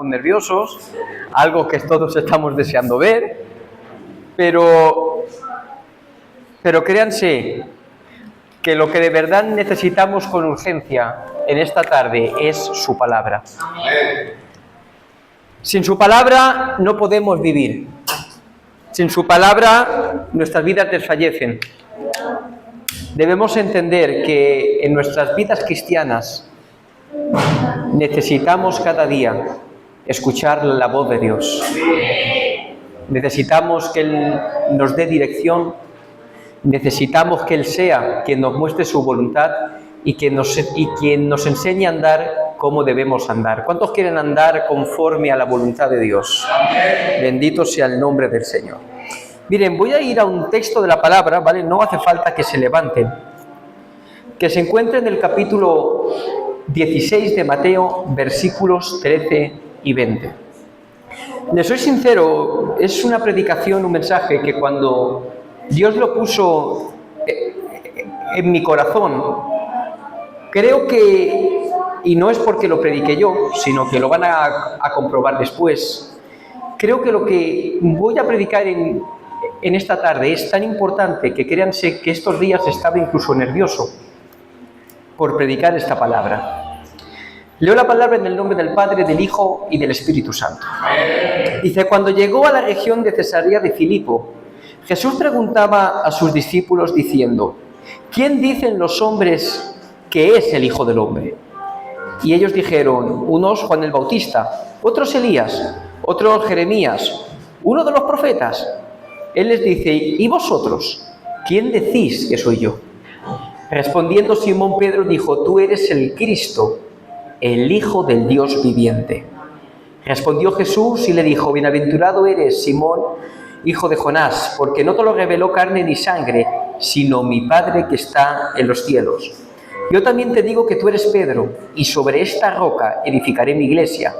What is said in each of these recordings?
estamos nerviosos, algo que todos estamos deseando ver, pero créanse que lo que de verdad necesitamos con urgencia en esta tarde es su palabra. Sin su palabra no podemos vivir. Sin su palabra nuestras vidas desfallecen. Debemos entender que en nuestras vidas cristianas necesitamos cada día escuchar la voz de Dios. Necesitamos que Él nos dé dirección. Necesitamos que Él sea quien nos muestre su voluntad y quien nos enseñe a andar como debemos andar. ¿Cuántos quieren andar conforme a la voluntad de Dios? Amén. Bendito sea el nombre del Señor. Miren, voy a ir a un texto de la palabra, ¿vale? No hace falta que se levanten. Que se encuentra en el capítulo 16 de Mateo, versículos 13 y 20. Les soy sincero, es una predicación, un mensaje que cuando Dios lo puso en mi corazón, creo que, y no es porque lo prediqué yo, sino que lo van a comprobar después, creo que lo que voy a predicar en esta tarde es tan importante que créanse que estos días estaba incluso nervioso por predicar esta palabra. Leo la palabra en el nombre del Padre, del Hijo y del Espíritu Santo. Dice: cuando llegó a la región de Cesarea de Filipo, Jesús preguntaba a sus discípulos diciendo: ¿quién dicen los hombres que es el Hijo del Hombre? Y ellos dijeron: unos Juan el Bautista, otros Elías, otros Jeremías, uno de los profetas. Él les dice: ¿y vosotros? ¿Quién decís que soy yo? Respondiendo Simón Pedro dijo: tú eres el Cristo, el Hijo del Dios viviente. Respondió Jesús y le dijo: bienaventurado eres, Simón, hijo de Jonás, porque no te lo reveló carne ni sangre, sino mi Padre que está en los cielos. Yo también te digo que tú eres Pedro, y sobre esta roca edificaré mi iglesia,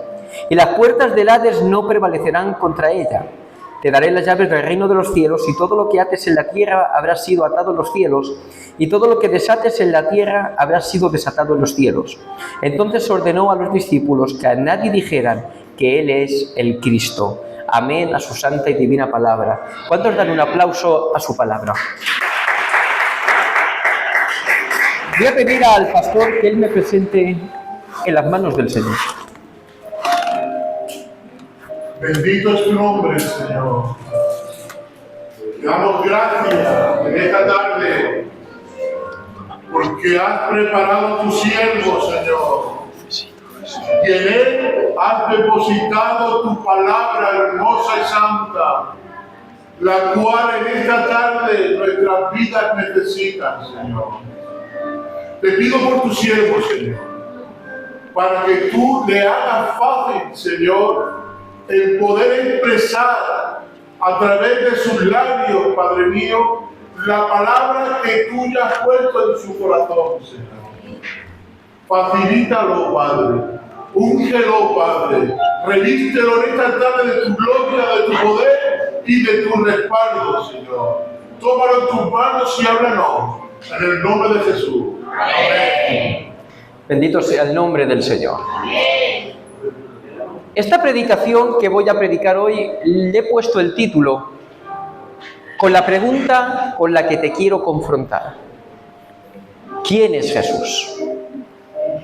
y las puertas del Hades no prevalecerán contra ella. Te daré las llaves del reino de los cielos, y todo lo que ates en la tierra habrá sido atado en los cielos, y todo lo que desates en la tierra habrá sido desatado en los cielos. Entonces ordenó a los discípulos que a nadie dijeran que Él es el Cristo. Amén a su santa y divina palabra. ¿Cuántos dan un aplauso a su palabra? Voy a pedir al pastor que él me presente en las manos del Señor. Bendito es tu nombre, Señor. Te damos gracias en esta tarde porque has preparado tu siervo, Señor. Y en él has depositado tu palabra hermosa y santa, la cual en esta tarde nuestras vidas necesitan, Señor. Te pido por tu siervo, Señor, para que tú le hagas fácil, Señor, el poder expresar a través de sus labios, Padre mío, la palabra que tú ya has puesto en su corazón, Señor. Facilítalo, Padre. Úngelo, Padre. Revístelo en esta tarde de tu gloria, de tu poder y de tu respaldo, Señor. Tómalo en tus manos y háblanos. En el nombre de Jesús. Amén. Bendito sea el nombre del Señor. Amén. Esta predicación que voy a predicar hoy le he puesto el título con la pregunta con la que te quiero confrontar. ¿Quién es Jesús?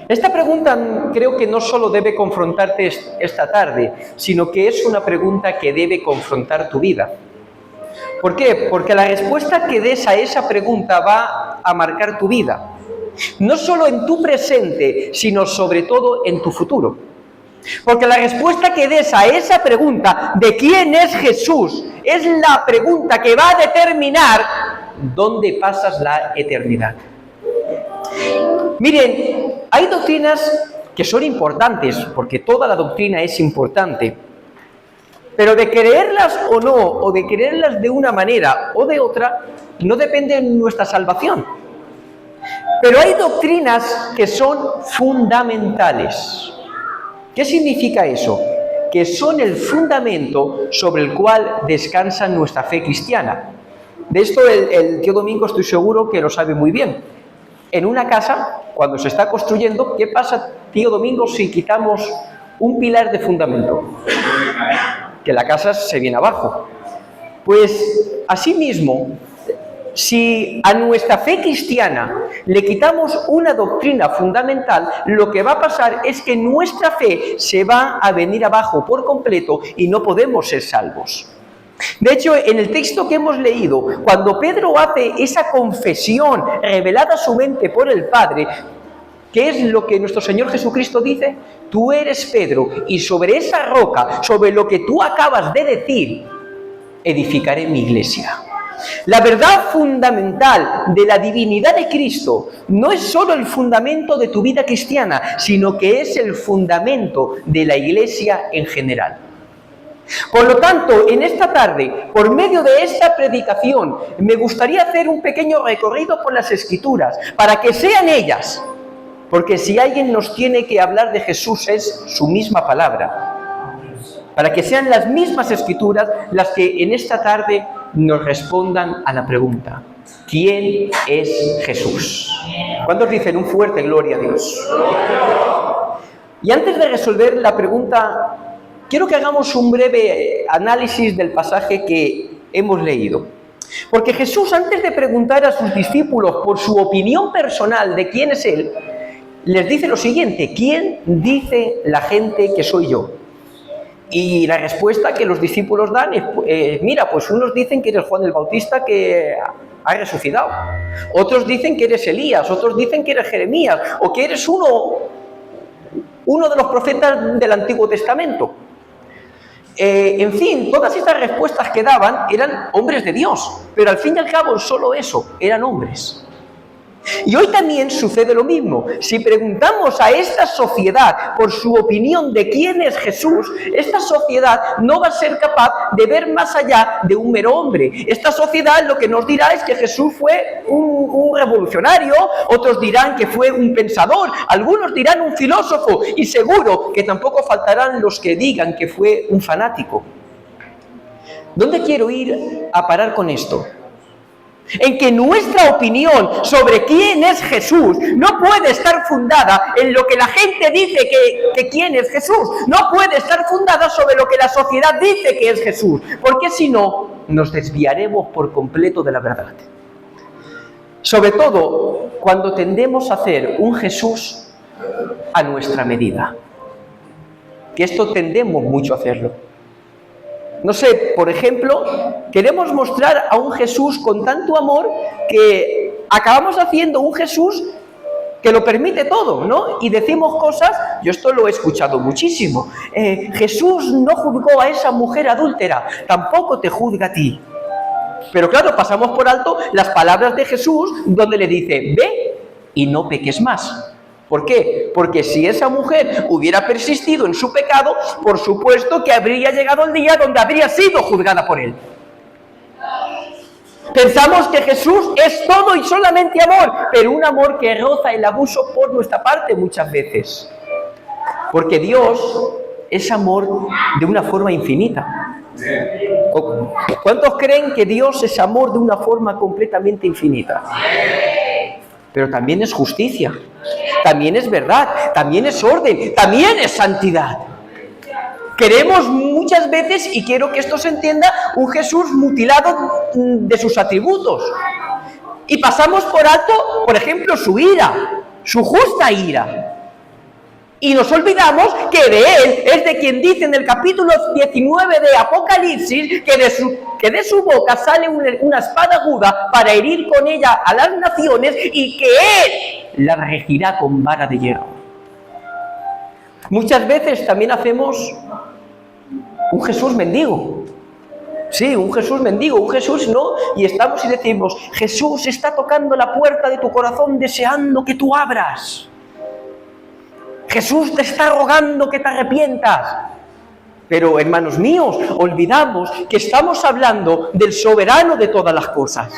Esta pregunta creo que no solo debe confrontarte esta tarde, sino que es una pregunta que debe confrontar tu vida. ¿Por qué? Porque la respuesta que des a esa pregunta va a marcar tu vida. No solo en tu presente, sino sobre todo en tu futuro. Porque la respuesta que des a esa pregunta de quién es Jesús es la pregunta que va a determinar dónde pasas la eternidad. Miren, hay doctrinas que son importantes, porque toda la doctrina es importante, pero de creerlas o no, o de creerlas de una manera o de otra, no depende de nuestra salvación. Pero hay doctrinas que son fundamentales. ¿Qué significa eso? Que son el fundamento sobre el cual descansa nuestra fe cristiana. De esto el tío Domingo estoy seguro que lo sabe muy bien. En una casa, cuando se está construyendo, ¿qué pasa, tío Domingo, si quitamos un pilar de fundamento, que la casa se viene abajo. Pues, asimismo, si a nuestra fe cristiana le quitamos una doctrina fundamental, lo que va a pasar es que nuestra fe se va a venir abajo por completo y no podemos ser salvos. De hecho, en el texto que hemos leído, cuando Pedro hace esa confesión revelada a su mente por el Padre, ¿qué es lo que nuestro Señor Jesucristo dice? Tú eres Pedro, y sobre esa roca, sobre lo que tú acabas de decir, edificaré mi iglesia. La verdad fundamental de la divinidad de Cristo no es solo el fundamento de tu vida cristiana, sino que es el fundamento de la iglesia en general. Por lo tanto, en esta tarde, por medio de esta predicación, me gustaría hacer un pequeño recorrido por las Escrituras, para que sean ellas, porque si alguien nos tiene que hablar de Jesús es su misma palabra, para que sean las mismas Escrituras las que en esta tarde nos respondan a la pregunta: ¿quién es Jesús? ¿Cuántos dicen un fuerte gloria a Dios? Y antes de resolver la pregunta, quiero que hagamos un breve análisis del pasaje que hemos leído. Porque Jesús, antes de preguntar a sus discípulos por su opinión personal de quién es Él, les dice lo siguiente: ¿quién dice la gente que soy yo? Y la respuesta que los discípulos dan es, mira, pues unos dicen que eres Juan el Bautista que ha resucitado, otros dicen que eres Elías, otros dicen que eres Jeremías, o que eres uno de los profetas del Antiguo Testamento. En fin, todas estas respuestas que daban eran hombres de Dios, pero al fin y al cabo solo eso, eran hombres. Y hoy también sucede lo mismo. Si preguntamos a esta sociedad por su opinión de quién es Jesús, esta sociedad no va a ser capaz de ver más allá de un mero hombre. Esta sociedad lo que nos dirá es que Jesús fue un revolucionario, otros dirán que fue un pensador, algunos dirán un filósofo, y seguro que tampoco faltarán los que digan que fue un fanático. ¿Dónde quiero ir a parar con esto? En que nuestra opinión sobre quién es Jesús no puede estar fundada en lo que la gente dice que quién es Jesús. No puede estar fundada sobre lo que la sociedad dice que es Jesús, porque si no, nos desviaremos por completo de la verdad. Sobre todo cuando tendemos a hacer un Jesús a nuestra medida, que esto tendemos mucho a hacerlo. No sé, por ejemplo, queremos mostrar a un Jesús con tanto amor que acabamos haciendo un Jesús que lo permite todo, ¿no? Y decimos cosas, yo esto lo he escuchado muchísimo, Jesús no juzgó a esa mujer adúltera, tampoco te juzga a ti. Pero claro, pasamos por alto las palabras de Jesús donde le dice, ve y no peques más. ¿Por qué? Porque si esa mujer hubiera persistido en su pecado, por supuesto que habría llegado el día donde habría sido juzgada por él. Pensamos que Jesús es todo y solamente amor, pero un amor que roza el abuso por nuestra parte muchas veces. Porque Dios es amor de una forma infinita. ¿Cuántos creen que Dios es amor de una forma completamente infinita? Pero también es justicia, también es verdad, también es orden, también es santidad. Queremos muchas veces, y quiero que esto se entienda, un Jesús mutilado de sus atributos. Y pasamos por alto, por ejemplo, su ira, su justa ira. Y nos olvidamos que de Él es de quien dice en el capítulo 19 de Apocalipsis que de su boca sale una espada aguda para herir con ella a las naciones y que Él la regirá con vara de hierro. Muchas veces también hacemos un Jesús mendigo. Sí, un Jesús mendigo, un Jesús no, y estamos y decimos, Jesús está tocando la puerta de tu corazón deseando que tú abras. Jesús te está rogando que te arrepientas. Pero, hermanos míos, olvidamos que estamos hablando del soberano de todas las cosas.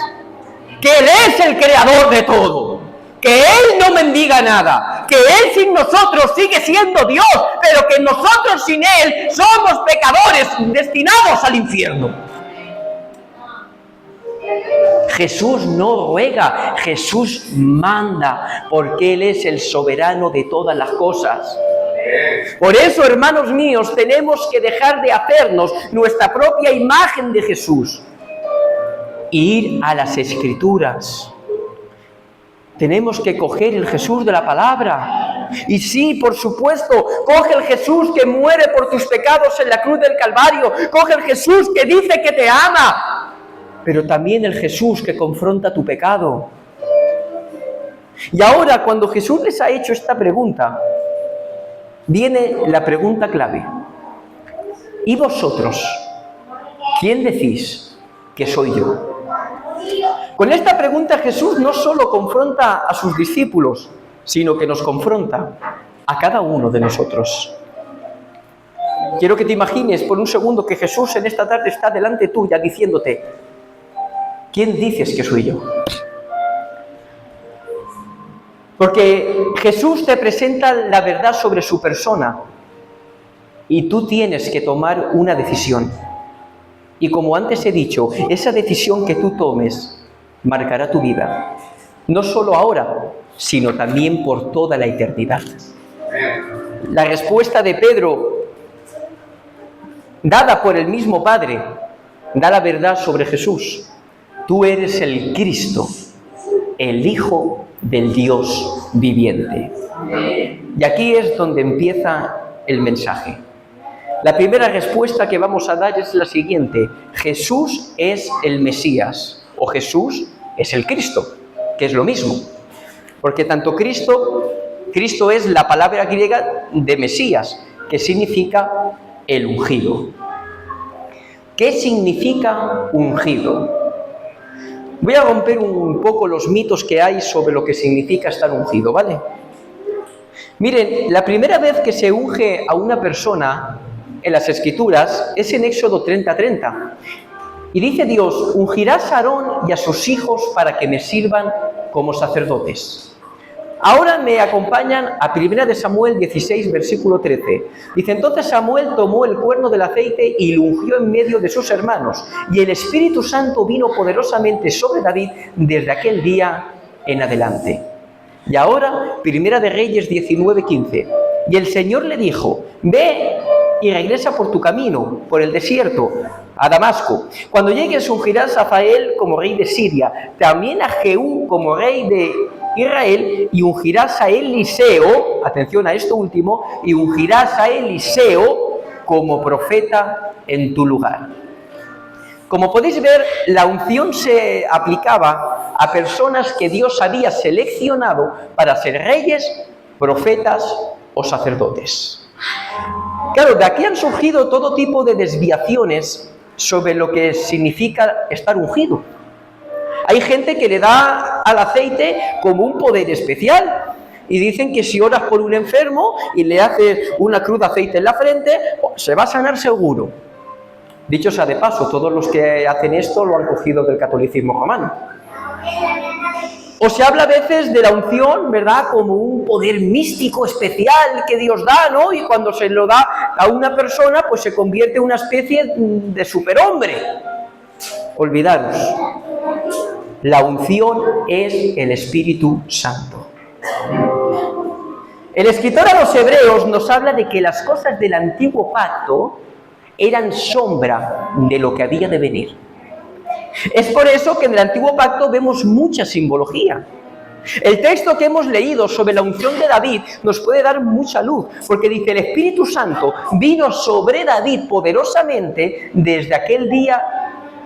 Que Él es el creador de todo. Que Él no mendiga nada. Que Él sin nosotros sigue siendo Dios. Pero que nosotros sin Él somos pecadores destinados al infierno. Jesús no ruega, Jesús manda, porque Él es el soberano de todas las cosas. Por eso, hermanos míos, tenemos que dejar de hacernos nuestra propia imagen de Jesús e ir a las Escrituras. Tenemos que coger el Jesús de la palabra. Y sí, por supuesto, coge el Jesús que muere por tus pecados en la cruz del Calvario. Coge el Jesús que dice que te ama. Pero también el Jesús que confronta tu pecado. Y ahora, cuando Jesús les ha hecho esta pregunta, viene la pregunta clave. ¿Y vosotros? ¿Quién decís que soy yo? Con esta pregunta Jesús no solo confronta a sus discípulos, sino que nos confronta a cada uno de nosotros. Quiero que te imagines por un segundo que Jesús en esta tarde está delante tuya diciéndote: ¿quién dices que soy yo? Porque Jesús te presenta la verdad sobre su persona y tú tienes que tomar una decisión. Y como antes he dicho, esa decisión que tú tomes marcará tu vida, no solo ahora, sino también por toda la eternidad. La respuesta de Pedro, dada por el mismo Padre, da la verdad sobre Jesús. Tú eres el Cristo, el Hijo del Dios viviente. Y aquí es donde empieza el mensaje. La primera respuesta que vamos a dar es la siguiente: Jesús es el Mesías, o Jesús es el Cristo, que es lo mismo. Porque tanto Cristo es la palabra griega de Mesías, que significa el ungido. ¿Qué significa ungido? Voy a romper un poco los mitos que hay sobre lo que significa estar ungido, ¿vale? Miren, la primera vez que se unge a una persona en las Escrituras es en Éxodo 30:30. Y dice Dios: ungirás a Aarón y a sus hijos para que me sirvan como sacerdotes. Ahora me acompañan a 1 Samuel 16, versículo 13. Dice: entonces Samuel tomó el cuerno del aceite y lo ungió en medio de sus hermanos, y el Espíritu Santo vino poderosamente sobre David desde aquel día en adelante. Y ahora, 1 Reyes 19:15. Y el Señor le dijo: ve y regresa por tu camino, por el desierto, a Damasco. Cuando llegues ungirás a Hazael como rey de Siria, también a Jehú como rey de Israel, y ungirás a Eliseo, atención a esto último, y ungirás a Eliseo como profeta en tu lugar. Como podéis ver, la unción se aplicaba a personas que Dios había seleccionado para ser reyes, profetas o sacerdotes. Claro, de aquí han surgido todo tipo de desviaciones sobre lo que significa estar ungido. Hay gente que le da al aceite como un poder especial y dicen que si oras por un enfermo y le haces una cruz de aceite en la frente, se va a sanar seguro. Dicho sea de paso, todos los que hacen esto lo han cogido del catolicismo romano. O se habla a veces de la unción, ¿verdad?, como un poder místico especial que Dios da, ¿no? Y cuando se lo da a una persona, pues se convierte en una especie de superhombre. Olvidaros. La unción es el Espíritu Santo. El escritor a los Hebreos nos habla de que las cosas del antiguo pacto eran sombra de lo que había de venir. Es por eso que en el antiguo pacto vemos mucha simbología. El texto que hemos leído sobre la unción de David nos puede dar mucha luz, porque dice: el Espíritu Santo vino sobre David poderosamente desde aquel día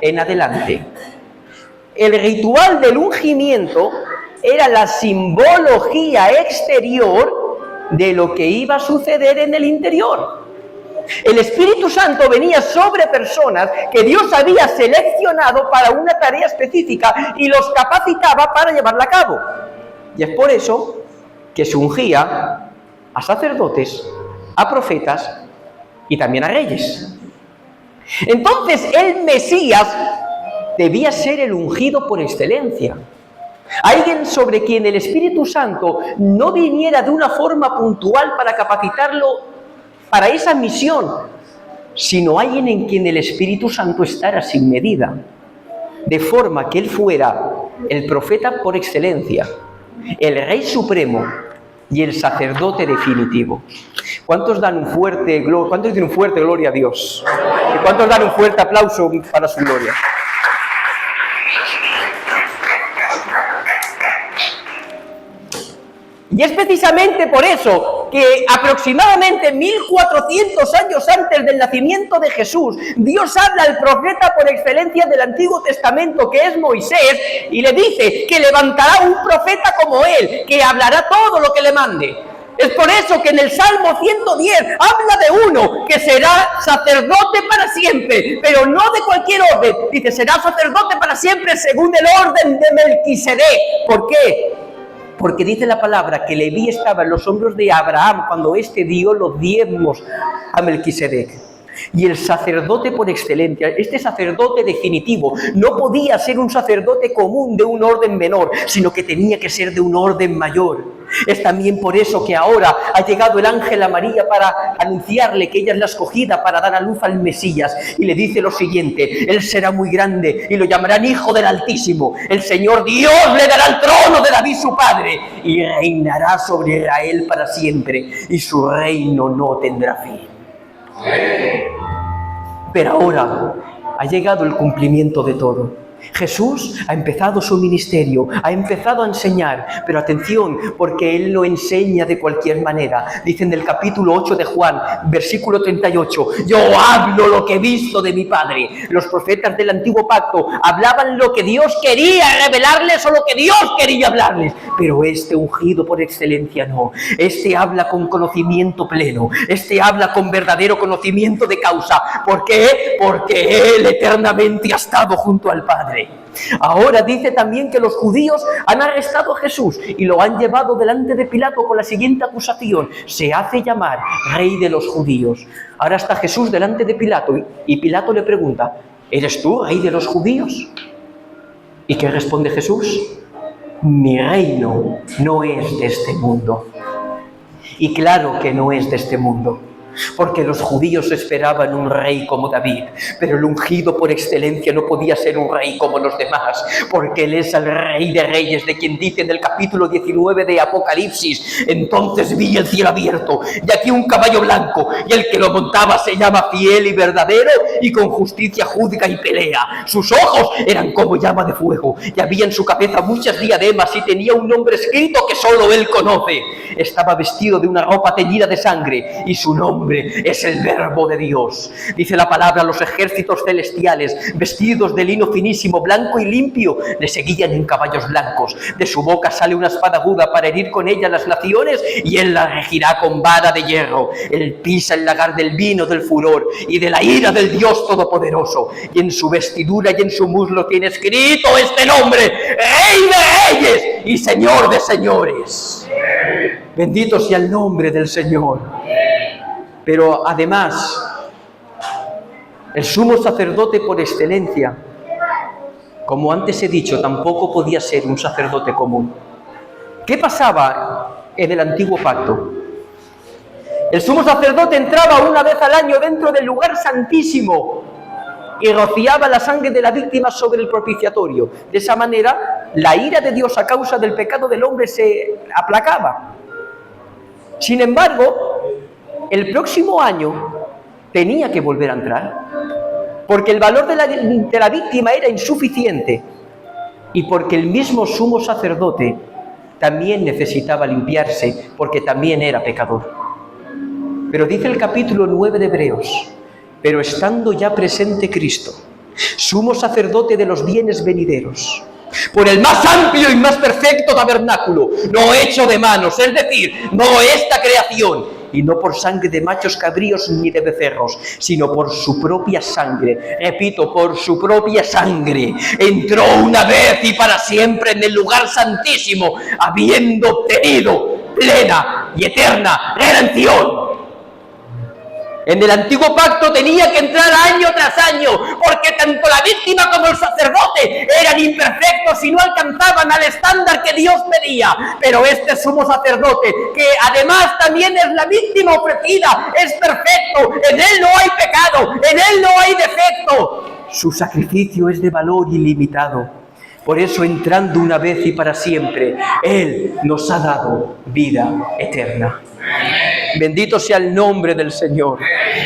en adelante. El ritual del ungimiento era la simbología exterior de lo que iba a suceder en el interior. El Espíritu Santo venía sobre personas que Dios había seleccionado para una tarea específica y los capacitaba para llevarla a cabo. Y es por eso que se ungía a sacerdotes, a profetas y también a reyes. Entonces el Mesías debía ser el ungido por excelencia. Alguien sobre quien el Espíritu Santo no viniera de una forma puntual para capacitarlo para esa misión, sino alguien en quien el Espíritu Santo estará sin medida, de forma que él fuera el profeta por excelencia, el Rey Supremo y el sacerdote definitivo. ¿Cuántos dan un fuerte gloria a Dios? ¿Y cuántos dan un fuerte aplauso para su gloria? Y es precisamente por eso que aproximadamente 1400 años antes del nacimiento de Jesús, Dios habla al profeta por excelencia del Antiguo Testamento, que es Moisés, y le dice que levantará un profeta como él, que hablará todo lo que le mande. Es por eso que en el Salmo 110 habla de uno que será sacerdote para siempre, pero no de cualquier orden. Dice, será sacerdote para siempre según el orden de Melquisedec. ¿Por qué? Porque dice la palabra que Leví estaba en los hombros de Abraham cuando éste dio los diezmos a Melquisedec. Y el sacerdote por excelencia, este sacerdote definitivo, no podía ser un sacerdote común de un orden menor, sino que tenía que ser de un orden mayor. Es también por eso que ahora ha llegado el ángel a María para anunciarle que ella es la escogida para dar a luz al Mesías. Y le dice lo siguiente: Él será muy grande y lo llamarán Hijo del Altísimo. El Señor Dios le dará el trono de David su padre y reinará sobre Israel para siempre y su reino no tendrá fin. Pero ahora ha llegado el cumplimiento de todo. Jesús ha empezado su ministerio, ha empezado a enseñar, pero atención, porque Él lo enseña de cualquier manera. Dice en el capítulo 8 de Juan, versículo 38, yo hablo lo que he visto de mi Padre. Los profetas del Antiguo Pacto hablaban lo que Dios quería revelarles o lo que Dios quería hablarles, pero este ungido por excelencia no. Este habla con conocimiento pleno, este habla con verdadero conocimiento de causa. ¿Por qué? Porque Él eternamente ha estado junto al Padre. Ahora dice también que los judíos han arrestado a Jesús y lo han llevado delante de Pilato con la siguiente acusación: se hace llamar Rey de los Judíos. Ahora está Jesús delante de Pilato y Pilato le pregunta: ¿eres tú Rey de los Judíos? ¿Y qué responde Jesús? Mi reino no es de este mundo. Y claro que no es de este mundo, porque los judíos esperaban un rey como David, pero el ungido por excelencia no podía ser un rey como los demás, porque Él es el Rey de Reyes, de quien dice en el capítulo 19 de Apocalipsis: entonces vi el cielo abierto, y aquí un caballo blanco, y el que lo montaba se llama Fiel y Verdadero, y con justicia juzga y pelea. Sus ojos eran como llama de fuego, y había en su cabeza muchas diademas, y tenía un nombre escrito que solo Él conoce. Estaba vestido de una ropa teñida de sangre, y su nombre es el Verbo de Dios. Dice la palabra: los ejércitos celestiales, vestidos de lino finísimo, blanco y limpio, le seguían en caballos blancos. De su boca sale una espada aguda para herir con ella las naciones, y Él la regirá con vara de hierro. Él pisa el lagar del vino del furor y de la ira del Dios Todopoderoso. Y en su vestidura y en su muslo tiene escrito este nombre: Rey de Reyes y Señor de Señores. Bendito sea el nombre del Señor. Pero además, el sumo sacerdote por excelencia, como antes he dicho, tampoco podía ser un sacerdote común. ¿Qué pasaba en el Antiguo Pacto? El sumo sacerdote entraba una vez al año dentro del lugar santísimo y rociaba la sangre de la víctima sobre el propiciatorio. De esa manera, la ira de Dios a causa del pecado del hombre se aplacaba. Sin embargo, el próximo año tenía que volver a entrar, porque el valor de la víctima era insuficiente y porque el mismo sumo sacerdote también necesitaba limpiarse, porque también era pecador. Pero dice el capítulo 9 de Hebreos: pero estando ya presente Cristo, sumo sacerdote de los bienes venideros, por el más amplio y más perfecto tabernáculo, no hecho de manos, es decir, no esta creación, y no por sangre de machos cabríos ni de becerros, sino por su propia sangre. Repito, por su propia sangre entró una vez y para siempre en el lugar santísimo, habiendo obtenido plena y eterna redención. En el Antiguo Pacto tenía que entrar año tras año, porque tanto la víctima como el sacerdote eran imperfectos y no alcanzaban al estándar que Dios pedía. Pero este sumo sacerdote, que además también es la víctima ofrecida, es perfecto, en Él no hay pecado, en Él no hay defecto. Su sacrificio es de valor ilimitado. Por eso, entrando una vez y para siempre, Él nos ha dado vida eterna. Bendito sea el nombre del Señor.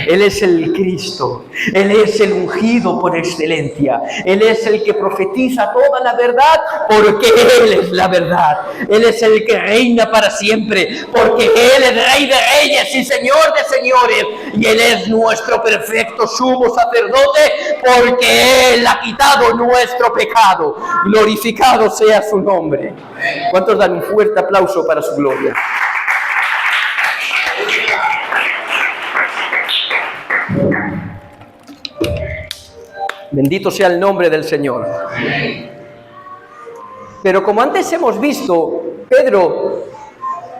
Él es el Cristo. Él es el ungido por excelencia. Él es el que profetiza toda la verdad, porque Él es la verdad. Él es el que reina para siempre, porque Él es Rey de reyes y Señor de señores. Y Él es nuestro perfecto sumo sacerdote, porque Él ha quitado nuestro pecado. Glorificado sea su nombre. ¿Cuántos dan un fuerte aplauso para su gloria? Bendito sea el nombre del Señor. Pero como antes hemos visto, Pedro,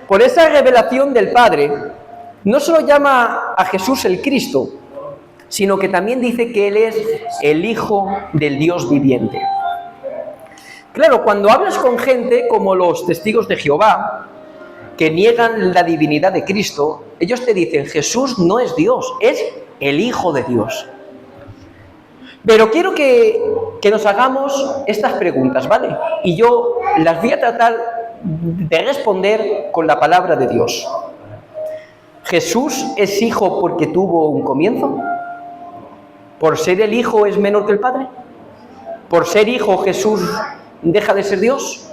por esa revelación del Padre, no solo llama a Jesús el Cristo, sino que también dice que Él es el Hijo del Dios viviente. Claro, cuando hablas con gente como los testigos de Jehová, que niegan la divinidad de Cristo, ellos te dicen, Jesús no es Dios, es el Hijo de Dios. Pero quiero que nos hagamos estas preguntas, ¿vale? Y yo las voy a tratar de responder con la palabra de Dios. ¿Jesús es hijo porque tuvo un comienzo? ¿Por ser el hijo es menor que el Padre? ¿Por ser hijo Jesús deja de ser Dios?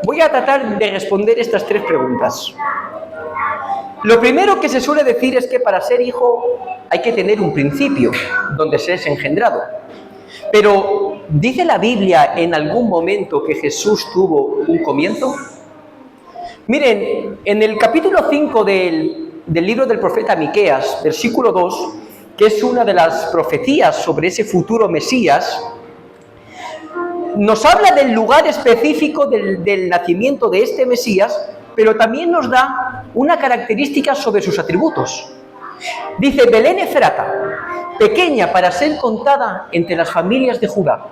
Voy a tratar de responder estas tres preguntas. Lo primero que se suele decir es que para ser hijo hay que tener un principio donde se es engendrado. Pero ¿dice la Biblia en algún momento que Jesús tuvo un comienzo? Miren, en el capítulo 5 del libro del profeta Miqueas, versículo 2, que es una de las profecías sobre ese futuro Mesías, nos habla del lugar específico del nacimiento de este Mesías, pero también nos da una característica sobre sus atributos. Dice, Belén Efrata, pequeña para ser contada entre las familias de Judá,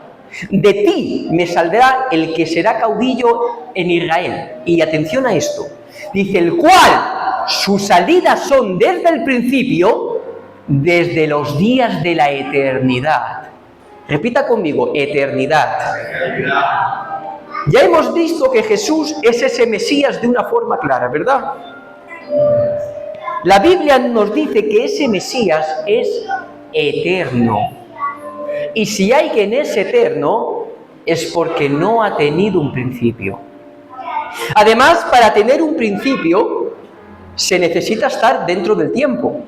de ti me saldrá el que será caudillo en Israel. Y atención a esto, dice, el cual sus salidas son desde el principio, desde los días de la eternidad. Repita conmigo, eternidad. Ya hemos visto que Jesús es ese Mesías de una forma clara, ¿verdad? La Biblia nos dice que ese Mesías es eterno. Y si hay quien es eterno, es porque no ha tenido un principio. Además, para tener un principio, se necesita estar dentro del tiempo.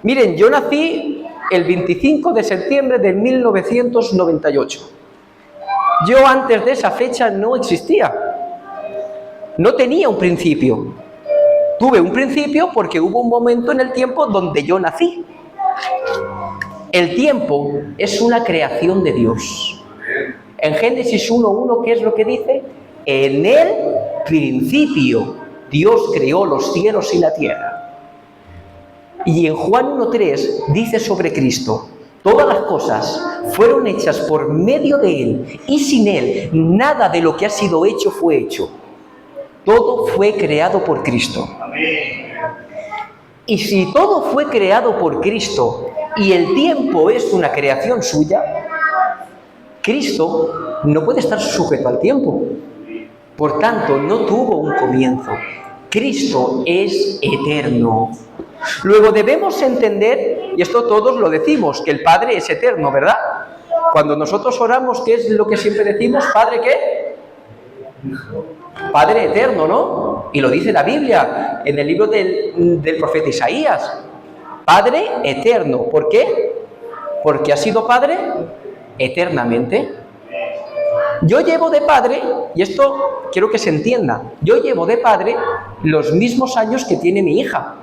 Miren, yo nací el 25 de septiembre de 1998. Yo antes de esa fecha no existía. No tenía un principio. Tuve un principio porque hubo un momento en el tiempo donde yo nací. El tiempo es una creación de Dios. En Génesis 1:1, ¿qué es lo que dice? En el principio Dios creó los cielos y la tierra. Y en Juan 1:3 dice sobre Cristo, todas las cosas fueron hechas por medio de Él, y sin Él nada de lo que ha sido hecho fue hecho. Todo fue creado por Cristo. Y si todo fue creado por Cristo y el tiempo es una creación suya, Cristo no puede estar sujeto al tiempo. Por tanto, no tuvo un comienzo. Cristo es eterno. Luego debemos entender, y esto todos lo decimos, que el Padre es eterno, ¿verdad? Cuando nosotros oramos, ¿qué es lo que siempre decimos? ¿Padre qué? Padre eterno, ¿no? Y lo dice la Biblia en el libro del profeta Isaías. Padre eterno. ¿Por qué? Porque ha sido Padre eternamente. Yo llevo de padre, y esto quiero que se entienda, yo llevo de padre los mismos años que tiene mi hija.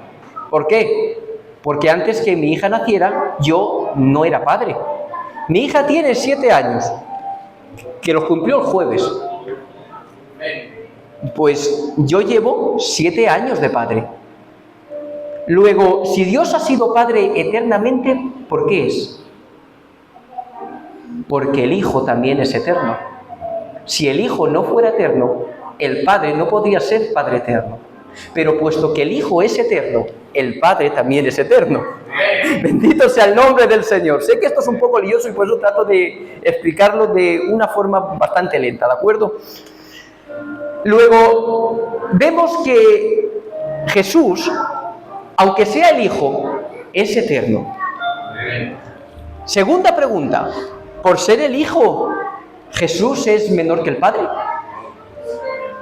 ¿Por qué? Porque antes que mi hija naciera, yo no era padre. Mi hija tiene 7 años, que los cumplió el jueves. Pues yo llevo 7 años de padre. Luego, si Dios ha sido Padre eternamente, ¿por qué es? Porque el Hijo también es eterno. Si el Hijo no fuera eterno, el Padre no podría ser Padre eterno. Pero puesto que el Hijo es eterno, el Padre también es eterno. Bendito sea el nombre del Señor. Sé que esto es un poco lioso y por eso trato de explicarlo de una forma bastante lenta, ¿de acuerdo? Luego, vemos que Jesús, aunque sea el Hijo, es eterno. Segunda pregunta, ¿por ser el Hijo, Jesús es menor que el Padre?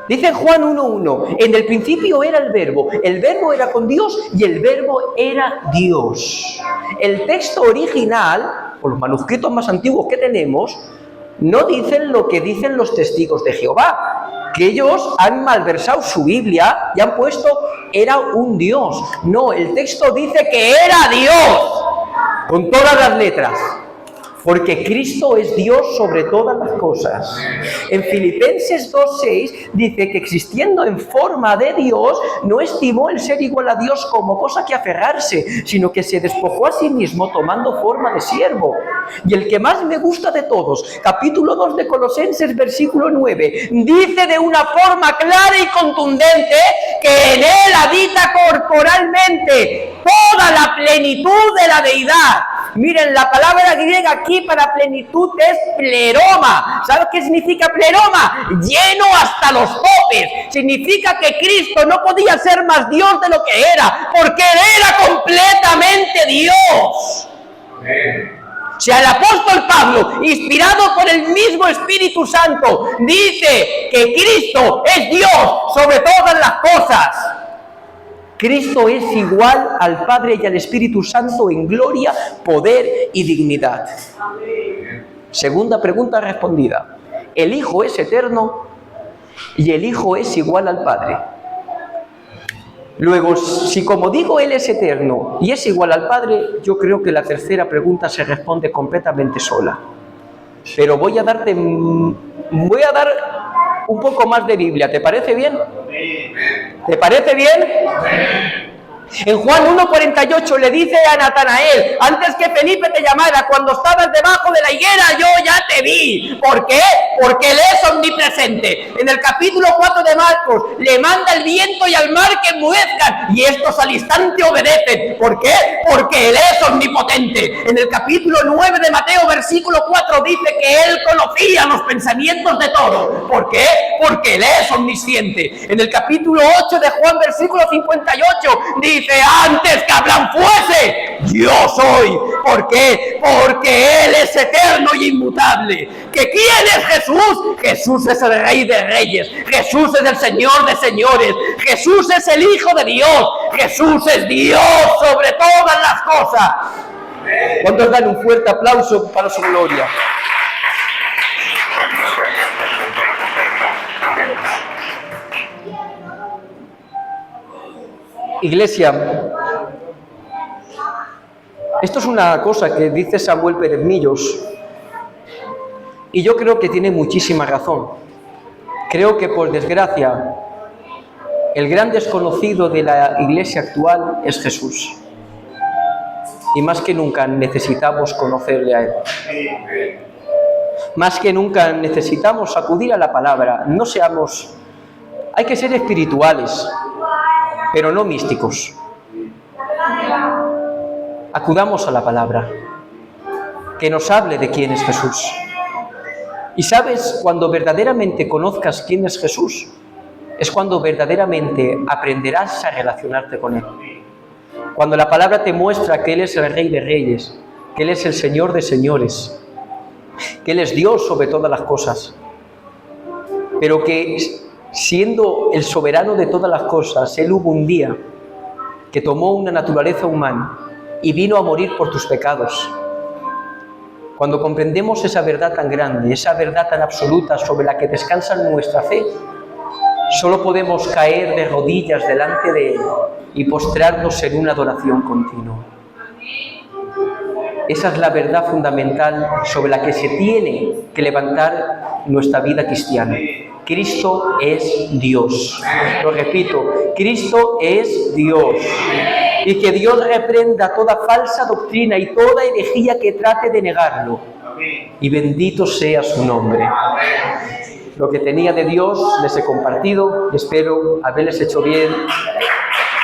Dice en Juan 1:1, en el principio era el Verbo era con Dios y el Verbo era Dios. El texto original, o los manuscritos más antiguos que tenemos, no dicen lo que dicen los testigos de Jehová, que ellos han malversado su Biblia y han puesto era un Dios. No, el texto dice que era Dios, con todas las letras. Porque Cristo es Dios sobre todas las cosas. En Filipenses 2:6 dice que existiendo en forma de Dios, no estimó el ser igual a Dios como cosa que aferrarse, sino que se despojó a sí mismo tomando forma de siervo. Y el que más me gusta de todos, capítulo 2 de Colosenses, versículo 9, dice de una forma clara y contundente que en él habita corporalmente toda la plenitud de la deidad. Miren, la palabra griega aquí para plenitud es pleroma. ¿Sabes qué significa pleroma? Lleno hasta los topes. Significa que Cristo no podía ser más Dios de lo que era, porque Él era completamente Dios. O sea, el apóstol Pablo, inspirado por el mismo Espíritu Santo, dice que Cristo es Dios sobre todas las cosas. Cristo es igual al Padre y al Espíritu Santo en gloria, poder y dignidad. Segunda pregunta respondida. El Hijo es eterno y el Hijo es igual al Padre. Luego, si como digo Él es eterno y es igual al Padre, yo creo que la tercera pregunta se responde completamente sola. Pero voy a dar un poco más de Biblia. ¿Te parece bien? ¿Te parece bien? En Juan 1:48 le dice a Natanael, antes que Felipe te llamara, cuando estabas debajo de la higuera, yo ya te vi. ¿Por qué? Porque Él es omnipresente. En el capítulo 4 de Marcos, le manda el viento y al mar que enmudezcan, y estos al instante obedecen. ¿Por qué? Porque Él es omnipotente. En el capítulo 9 de Mateo, versículo 4, dice que Él conocía los pensamientos de todos. ¿Por qué? Porque Él es omnisciente. En el capítulo 8 de Juan, versículo 58, dice, antes que Abraham fuese, yo soy. ¿Por qué? Porque Él es eterno y inmutable. ¿Que quién es Jesús? Jesús es el Rey de Reyes. Jesús es el Señor de Señores. Jesús es el Hijo de Dios. Jesús es Dios sobre todas las cosas. ¿Cuántos dan un fuerte aplauso para su gloria? Iglesia, esto es una cosa que dice Samuel Pérez Millos y yo creo que tiene muchísima razón. Creo que por desgracia el gran desconocido de la Iglesia actual es Jesús y más que nunca necesitamos conocerle a Él. Más que nunca necesitamos acudir a la palabra. Hay que ser espirituales, pero no místicos. Acudamos a la palabra, que nos hable de quién es Jesús. Y sabes, cuando verdaderamente conozcas quién es Jesús, es cuando verdaderamente aprenderás a relacionarte con Él. Cuando la palabra te muestra que Él es el Rey de Reyes, que Él es el Señor de Señores, que Él es Dios sobre todas las cosas, pero que siendo el soberano de todas las cosas, Él hubo un día que tomó una naturaleza humana y vino a morir por tus pecados. Cuando comprendemos esa verdad tan grande, esa verdad tan absoluta sobre la que descansa nuestra fe, solo podemos caer de rodillas delante de Él y postrarnos en una adoración continua. Esa es la verdad fundamental sobre la que se tiene que levantar nuestra vida cristiana. Cristo es Dios. Lo repito, Cristo es Dios. Y que Dios reprenda toda falsa doctrina y toda herejía que trate de negarlo. Y bendito sea su nombre. Lo que tenía de Dios les he compartido y espero haberles hecho bien